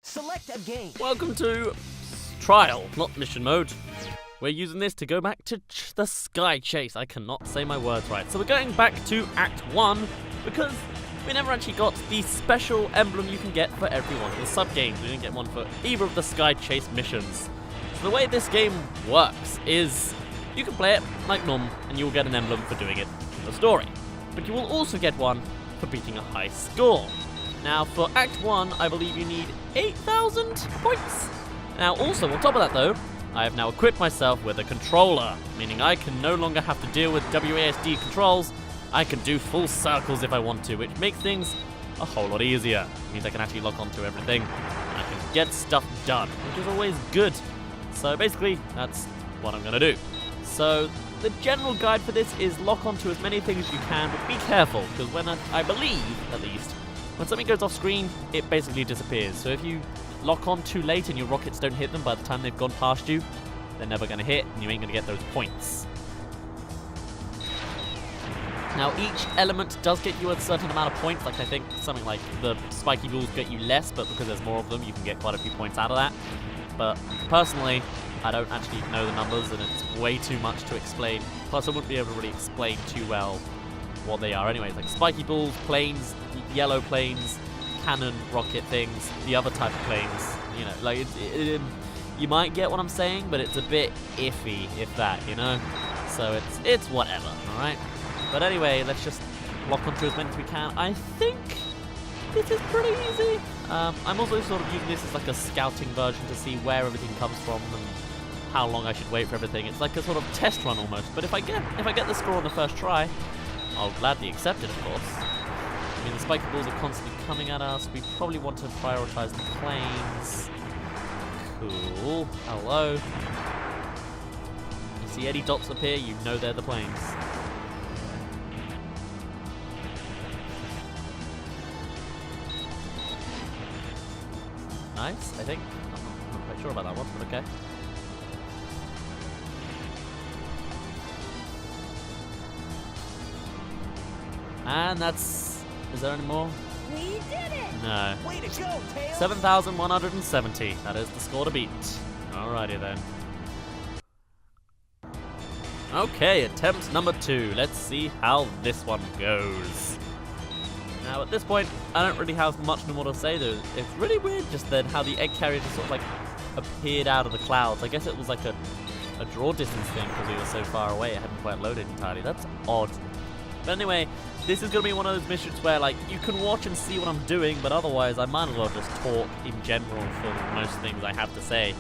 Select a game. Welcome to Trial, not Mission Mode. We're using this to go back to the Sky Chase. I cannot say my words right. So we're going back to Act 1 because we never actually got the special emblem you can get for every one of the sub-games. We didn't get one for either of the Sky Chase missions. So the way this game works is you can play it like normal and you'll get an emblem for doing it in the story. But you will also get one for beating a high score. Now for Act 1, I believe you need 8,000 points. Now also on top of that though, I have now equipped myself with a controller, meaning I can no longer have to deal with WASD controls. I can do full circles if I want to, which makes things a whole lot easier. It means I can actually lock onto everything, and I can get stuff done, which is always good. So basically, that's what I'm going to do. So the general guide for this is lock onto as many things as you can, but be careful, because when I believe, at least, when something goes off screen, it basically disappears. So if you lock on too late and your rockets don't hit them by the time they've gone past you, they're never going to hit, and you ain't going to get those points. Now each element does get you a certain amount of points, like I think something like the spiky balls get you less, but because there's more of them you can get quite a few points out of that. But personally, I don't actually know the numbers and it's way too much to explain, plus I wouldn't be able to really explain too well what they are anyways. Like spiky balls, planes, yellow planes, cannon, rocket things, the other type of planes, you know, like you might get what I'm saying, but it's a bit iffy, if that, you know? So it's whatever, alright? But anyway, let's just lock onto as many as we can. I think this is pretty easy. I'm also sort of using this as like a scouting version to see where everything comes from and how long I should wait for everything. It's like a sort of test run almost. But if I get the score on the first try, I'll gladly accept it, of course. I mean, the spiky balls are constantly coming at us. We probably want to prioritize the planes. Cool. Hello. You see any dots appear, you know they're the planes. Nice, I think. I'm not quite sure about that one, but okay. And that's... is there any more? We did it! No. Way to go, Tails! 7,170. That is the score to beat. Alrighty then. Okay, attempt number 2. Let's see how this one goes. Now at this point, I don't really have much more to say though. It's really weird just then how the egg carrier just sort of like appeared out of the clouds. I guess it was like a draw distance thing because we were so far away it hadn't quite loaded entirely. That's odd. But anyway, this is going to be one of those missions where like you can watch and see what I'm doing, but otherwise I might as well just talk in general for most things I have to say.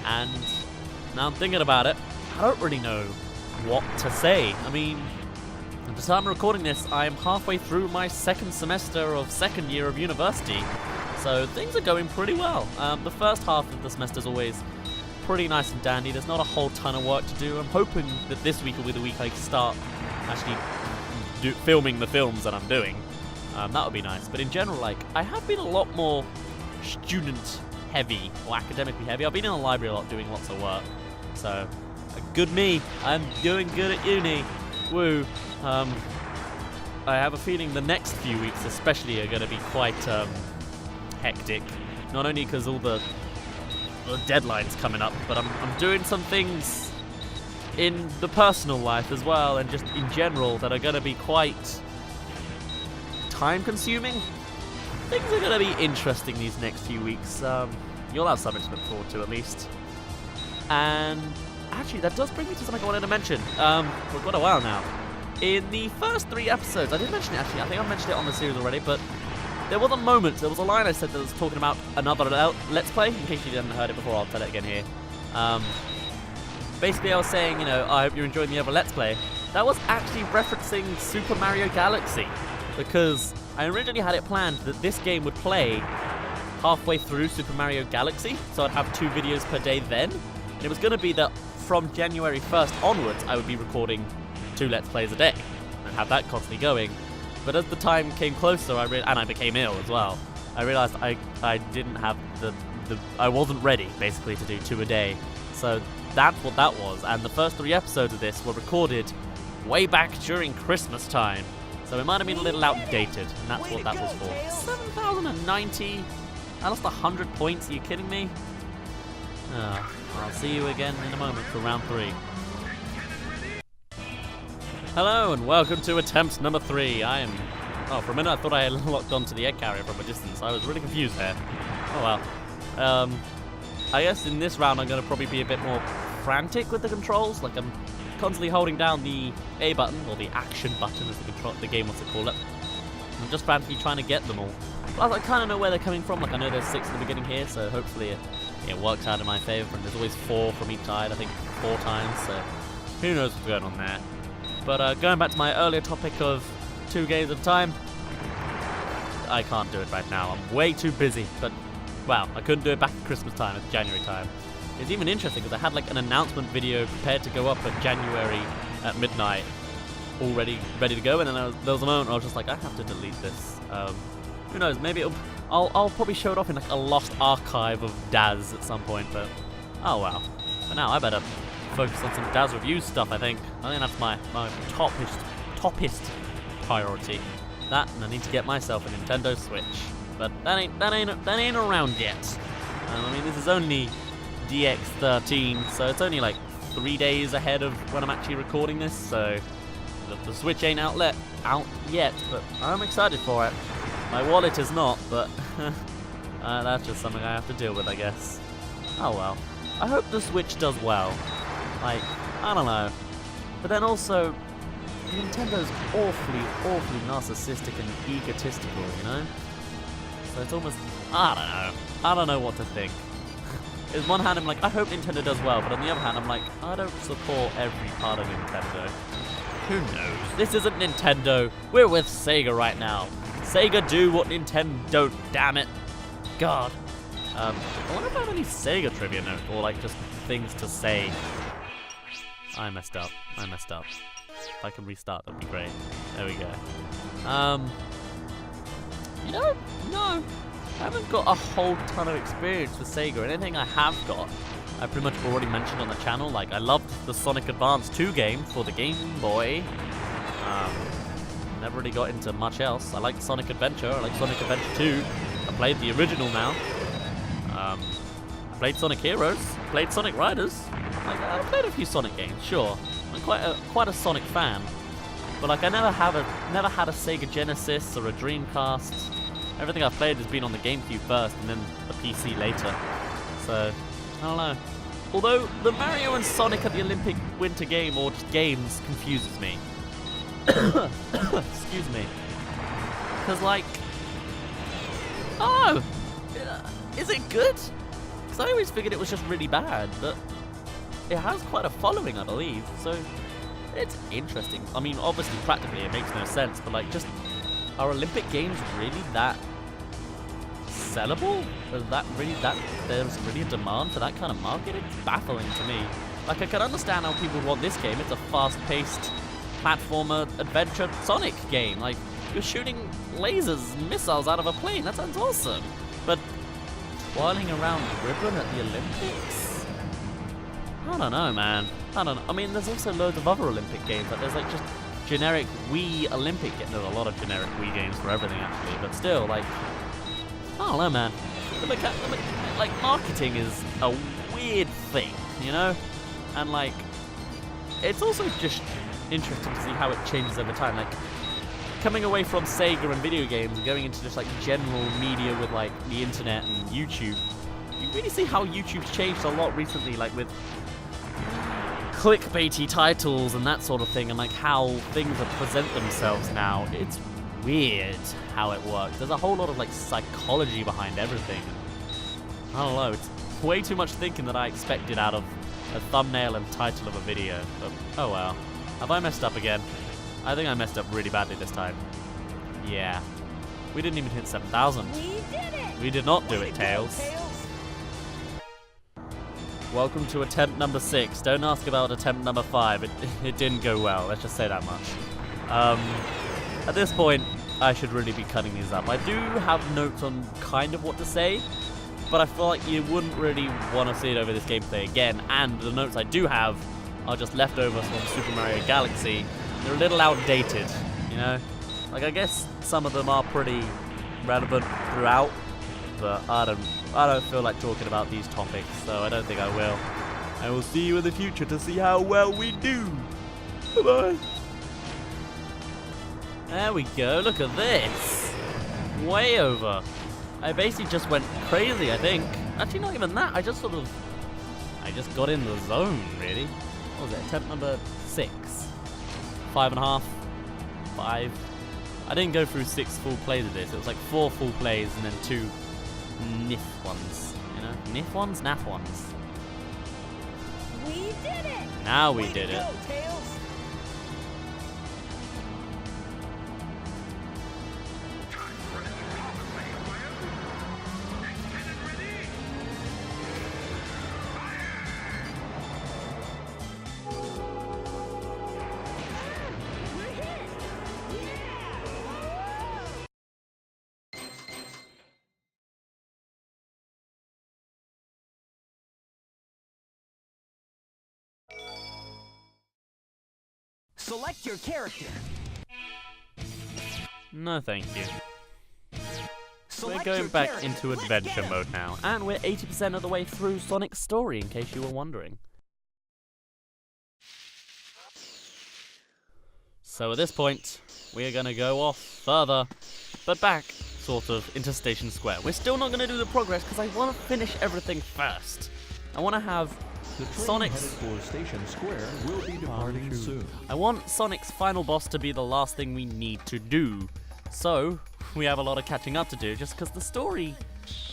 And now I'm thinking about it, I don't really know what to say. I mean, at the time I'm recording this, I'm halfway through my second semester of second year of university, so things are going pretty well. The first half of the semester is always pretty nice and dandy. There's not a whole ton of work to do. I'm hoping that this week will be the week I start actually filming the films that I'm doing. That would be nice. But in general, like, I have been a lot more student heavy or academically heavy. I've been in the library a lot doing lots of work. So, good me. I'm doing good at uni. Woo. I have a feeling the next few weeks especially are going to be quite hectic. Not only because all the deadlines coming up, but I'm doing some things in the personal life as well, and just in general, that are going to be quite time-consuming. Things are going to be interesting these next few weeks. You'll have something to look forward to, at least. And actually, that does bring me to something I wanted to mention for quite a while now. In the first 3 episodes, I did mention it actually, I think I mentioned it on the series already, but there was a moment, there was a line I said that was talking about another Let's Play. In case you didn't heard it before, I'll tell it again here. Basically, I was saying, you know, I hope you're enjoying the other Let's Play. That was actually referencing Super Mario Galaxy, because I originally had it planned that this game would play halfway through Super Mario Galaxy, so I'd have 2 videos per day then. And it was going to be that from January 1st onwards, I would be recording 2 Let's Plays a day, and have that constantly going. But as the time came closer, and I became ill as well, I realized I didn't have I wasn't ready, basically, to do 2 a day. So that's what that was, and the first 3 episodes of this were recorded way back during Christmas time. So it might have been a little outdated, and that's what that was for. 7,090? I lost 100 points. Are you kidding me? I'll see you again in a moment for round 3. Hello and welcome to attempt number 3. Oh, for a minute I thought I had locked onto the egg carrier from a distance. I was really confused there. Oh well. I guess in this round I'm going to probably be a bit more frantic with the controls. Like I'm constantly holding down the A button, or the action button as the game wants to call it. I'm just frantically trying to get them all. Plus I kind of know where they're coming from. Like I know there's 6 in the beginning here, so hopefully it works out in my favor. And there's always 4 from each side, I think 4 times, so who knows what's going on there. But going back to my earlier topic of 2 games at a time, I can't do it right now. I'm way too busy. But wow, I couldn't do it back at Christmas time, at January time. It's even interesting because I had like an announcement video prepared to go up at January at midnight, already ready to go, and then there was a moment where I was just like, I have to delete this. Who knows? Maybe I'll probably show it off in like a lost archive of Daz at some point. But oh well. For now, I better focus on some Daz review stuff. I think that's my toppest priority. That, and I need to get myself a Nintendo Switch. But that ain't around yet. I mean, this is only DX13, so it's only like 3 days ahead of when I'm actually recording this. So the Switch ain't out yet, but I'm excited for it. My wallet is not, but that's just something I have to deal with, I guess. Oh well. I hope the Switch does well. Like, I don't know. But then also, Nintendo's awfully narcissistic and egotistical, you know? So it's almost, I don't know what to think. On one hand I'm like, I hope Nintendo does well, but on the other hand I'm like, I don't support every part of Nintendo. Who knows? This isn't Nintendo. We're with Sega right now. Sega do what Nintendo don't, damn it. God. I wonder if I have any Sega trivia notes, or like just things to say. I messed up. If I can restart, that'd be great. There we go. You know, no. I haven't got a whole ton of experience with Sega. Anything I have got, I pretty much already mentioned on the channel. Like, I loved the Sonic Advance 2 game for the Game Boy. Never really got into much else. I like Sonic Adventure. I like Sonic Adventure 2. I played the original now. I played Sonic Heroes. Played Sonic Riders. Like, I played a few Sonic games, sure. I'm quite a Sonic fan. But like, I never had a Sega Genesis or a Dreamcast. Everything I've played has been on the GameCube first, and then the PC later. So, I don't know. Although, the Mario and Sonic at the Olympic Winter Game, or just games, confuses me. Excuse me. Because, like... Oh! Is it good? Because I always figured it was just really bad, but... It has quite a following, I believe, so... It's interesting. I mean, obviously, practically, it makes no sense, but, like, just... Are Olympic Games really that sellable? There's really a demand for that kind of market? It's baffling to me. Like, I can understand how people want this game. It's a fast-paced platformer adventure Sonic game. Like, you're shooting lasers and missiles out of a plane. That sounds awesome. But twirling around the ribbon at the Olympics? I don't know, man. I don't know. I mean, there's also loads of other Olympic games. Like, there's like just generic Wii Olympic. There's a lot of generic Wii games for everything, actually. But still, like, I don't know, man. Like, marketing is a weird thing, you know? And, like, it's also just interesting to see how it changes over time. Like, coming away from Sega and video games and going into just, like, general media with, like, the internet and YouTube, you really see how YouTube's changed a lot recently, like, with clickbaity titles and that sort of thing, and, like, how things present themselves now. It's weird how it works. There's a whole lot of, like, psychology behind everything. I don't know, it's way too much thinking that I expected out of a thumbnail and title of a video. But, oh well. Have I messed up again? I think I messed up really badly this time. Yeah. We didn't even hit 7,000. We did it! We did not do it, Tails. Welcome to attempt number 6. Don't ask about attempt number 5. It didn't go well, let's just say that much. At this point, I should really be cutting these up. I do have notes on kind of what to say, but I feel like you wouldn't really want to see it over this gameplay again, and the notes I do have are just leftovers from Super Mario Galaxy. They're a little outdated, you know? Like, I guess some of them are pretty relevant throughout, but I don't feel like talking about these topics, so I don't think I will. I will see you in the future to see how well we do. Bye-bye. There we go, look at this. Way over. I basically just went crazy, I think. Actually, not even that, I just got in the zone, really. What was it, attempt number 6? 5.5? 5? I didn't go through 6 full plays of this, it was like 4 full plays and then 2 niff ones, you know? Niff ones? Naff ones. We did it! Now we did it. Go, Tails! Select your character. No, thank you. We're Select going your back character. into Let's adventure get 'em. mode now, and we're 80% of the way through Sonic's story, in case you were wondering. So at this point, we are going to go off further, but back, sort of, into Station Square. We're still not going to do the progress, because I want to finish everything first. I want to have Sonic's... for Station Square will be departing soon. I want Sonic's final boss to be the last thing we need to do. So, we have a lot of catching up to do, just because the story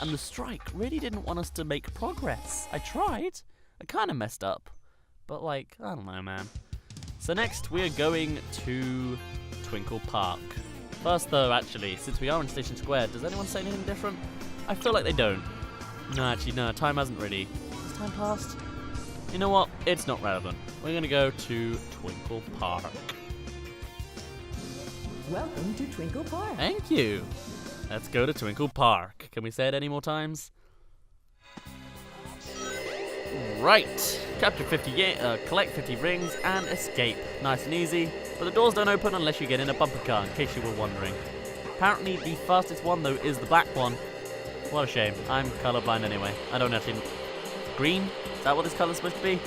and the strike really didn't want us to make progress. I tried. I kind of messed up. But like, I don't know, man. So next, we are going to Twinkle Park. First though, actually, since we are in Station Square, does anyone say anything different? I feel like they don't. No, actually, no, time hasn't really. Has time passed? You know what? It's not relevant. We're going to go to Twinkle Park. Welcome to Twinkle Park. Thank you. Let's go to Twinkle Park. Can we say it any more times? Right. Capture 50, collect 50 rings and escape. Nice and easy. But the doors don't open unless you get in a bumper car, in case you were wondering. Apparently the fastest one, though, is the black one. What a shame. I'm colorblind anyway. I don't actually... Green? Is that what this color's supposed to be?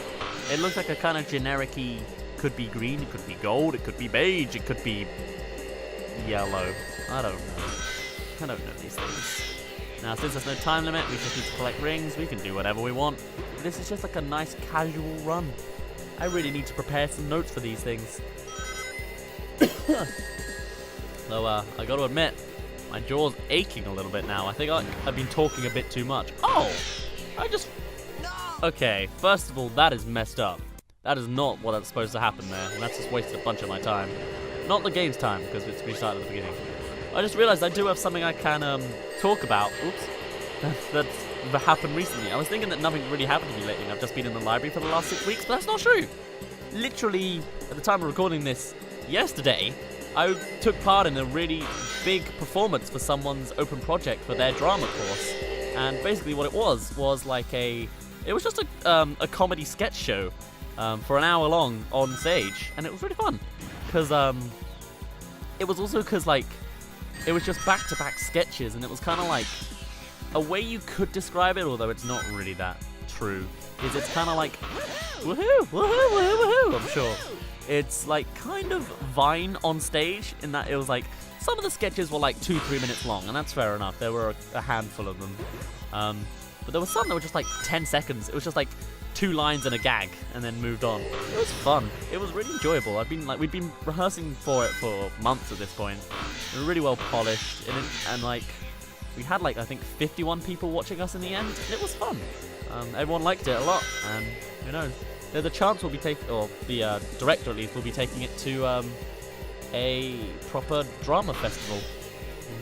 It looks like a kind of generic-y... Could be green, it could be gold, it could be beige, it could be... yellow. I don't know. I don't know these things. Now, since there's no time limit, we just need to collect rings. We can do whatever we want. This is just like a nice casual run. I really need to prepare some notes for these things. Though, I gotta admit, my jaw's aching a little bit now. I think I've been talking a bit too much. Oh! I just... Okay, first of all, that is messed up. That is not what's supposed to happen there, and that's just wasted a bunch of my time. Not the game's time, because it's restarted at the beginning. I just realized I do have something I can talk about. Oops. That's happened recently. I was thinking that nothing really happened to me lately, and I've just been in the library for the last 6 weeks, but that's not true. Literally, at the time of recording this, yesterday, I took part in a really big performance for someone's open project for their drama course. And basically what it was like it was just a comedy sketch show for an hour long on stage, and it was really fun. Because it was also like it was just back-to-back sketches, and it was kind of like a way you could describe it, although it's not really that true, is it's kind of like woohoo, woohoo, woohoo, woohoo, I'm sure. It's like kind of Vine on stage, in that it was like some of the sketches were like 2-3 minutes long, and that's fair enough. There were a handful of them, but there were some that were just like 10 seconds. It was just like 2 lines and a gag, and then moved on. It was fun. It was really enjoyable. We'd been rehearsing for it for months at this point. We were really well polished, and like we had like I think 51 people watching us in the end. It was fun. Everyone liked it a lot, and who knows? There's a chance we'll be taking, or the director at least will be taking it to a proper drama festival,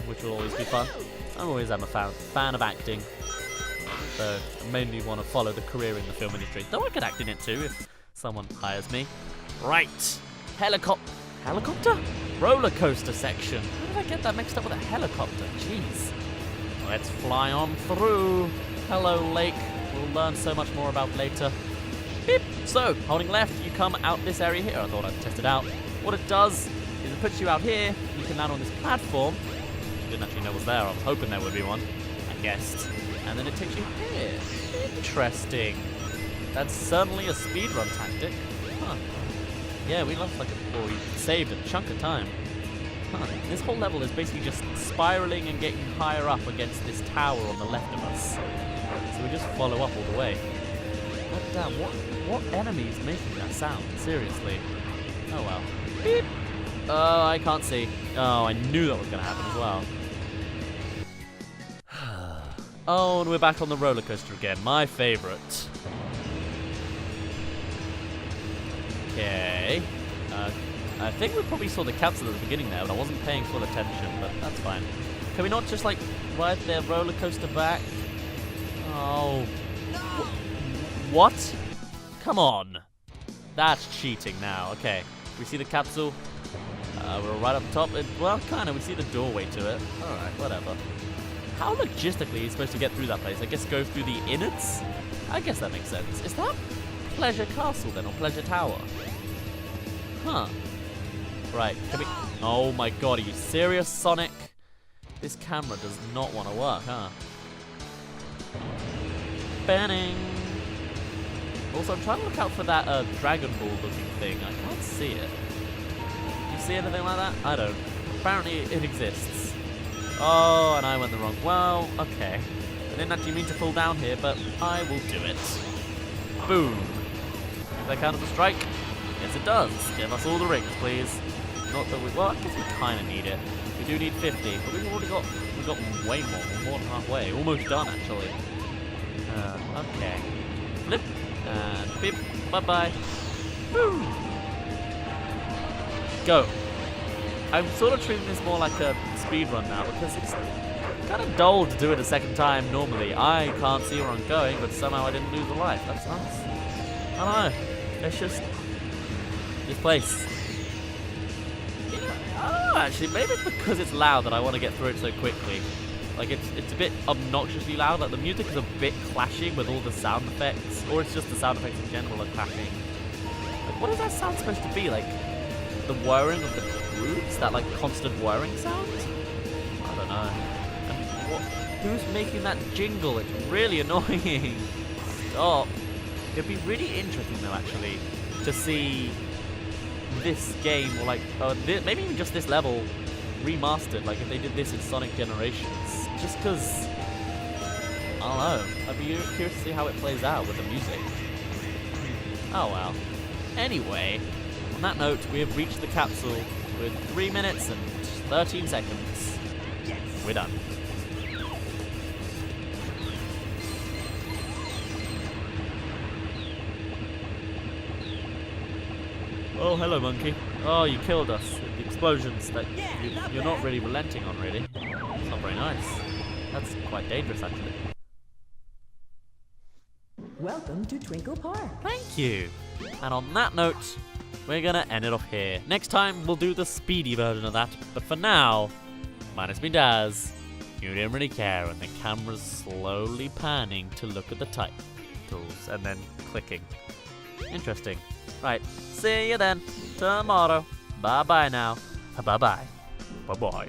which will always be fun. I'm always a fan of acting. So I mainly want to follow the career in the film industry. Though I could act in it too if someone hires me. Right. Helicopter? Roller coaster section. How did I get that mixed up with a helicopter? Jeez. Let's fly on through. Hello, lake. We'll learn so much more about later. Beep. So, holding left, you come out this area here. I thought I'd test it out. What it does is it puts you out here. You can land on this platform. Didn't actually know was there. I was hoping there would be one. I guessed. And then it takes you here. Interesting. That's certainly a speedrun tactic. Huh. Yeah, we lost or we saved a chunk of time. Huh. This whole level is basically just spiraling and getting higher up against this tower on the left of us. So we just follow up all the way. God damn, what enemy is making that sound? Seriously. Oh well. Beep! Oh, I can't see. Oh, I knew that was going to happen as well. Oh, and we're back on the roller coaster again. My favorite. Okay. I think we probably saw the capsule at the beginning there, but I wasn't paying full attention, but that's fine. Can we not just, like, ride the roller coaster back? Oh. What? Come on. That's cheating now. Okay. We see the capsule. We're right up top. Well, kind of. We see the doorway to it. Alright, whatever. How logistically are you supposed to get through that place? I guess go through the innards? I guess that makes sense. Is that Pleasure Castle then, or Pleasure Tower? Huh. Right, can we... Oh my god, are you serious, Sonic? This camera does not want to work, huh? Banning. Also, I'm trying to look out for that Dragon Ball looking thing. I can't see it. You see anything like that? I don't. Apparently it exists. Oh, and I went the wrong... Well, okay. I didn't actually mean to fall down here, but I will do it. Boom. Does that count as a strike? Yes, it does. Give us all the rings, please. Not that we... Well, I guess we kind of need it. We do need 50, but we've already got... We've got way more. We're more than halfway. Almost done, actually. Okay. Flip. And beep. Bye-bye. Boom. Go. I'm sort of treating this more like a speedrun now, because it's kind of dull to do it a second time normally. I can't see where I'm going, but somehow I didn't lose a life. That's nice. I don't know. It's just... this place. Oh, actually, maybe it's because it's loud that I want to get through it so quickly. Like, it's a bit obnoxiously loud. Like, the music is a bit clashing with all the sound effects. Or it's just the sound effects in general are clashing. Like, what is that sound supposed to be? Like, the whirring of the grooves? That, like, constant whirring sound? I don't know. And who's making that jingle? It's really annoying. Stop. It'd be really interesting, though, actually, to see this game, or like, maybe even just this level remastered, like if they did this in Sonic Generations, just because, I don't know, I'd be curious to see how it plays out with the music. Oh well. Anyway, on that note, we have reached the capsule with 3 minutes and 13 seconds. Yes. We're done. Oh, hello, monkey. Oh, you killed us. The explosions that you're not really relenting on, really. It's not very nice. That's quite dangerous, actually. Welcome to Twinkle Park. Thank you. And on that note, we're going to end it off here. Next time, we'll do the speedy version of that. But for now, minus me Daz. You didn't really care, and the camera's slowly panning to look at the titles and then clicking. Interesting. Right, see you then tomorrow. Bye-bye now. Bye-bye. Bye-bye.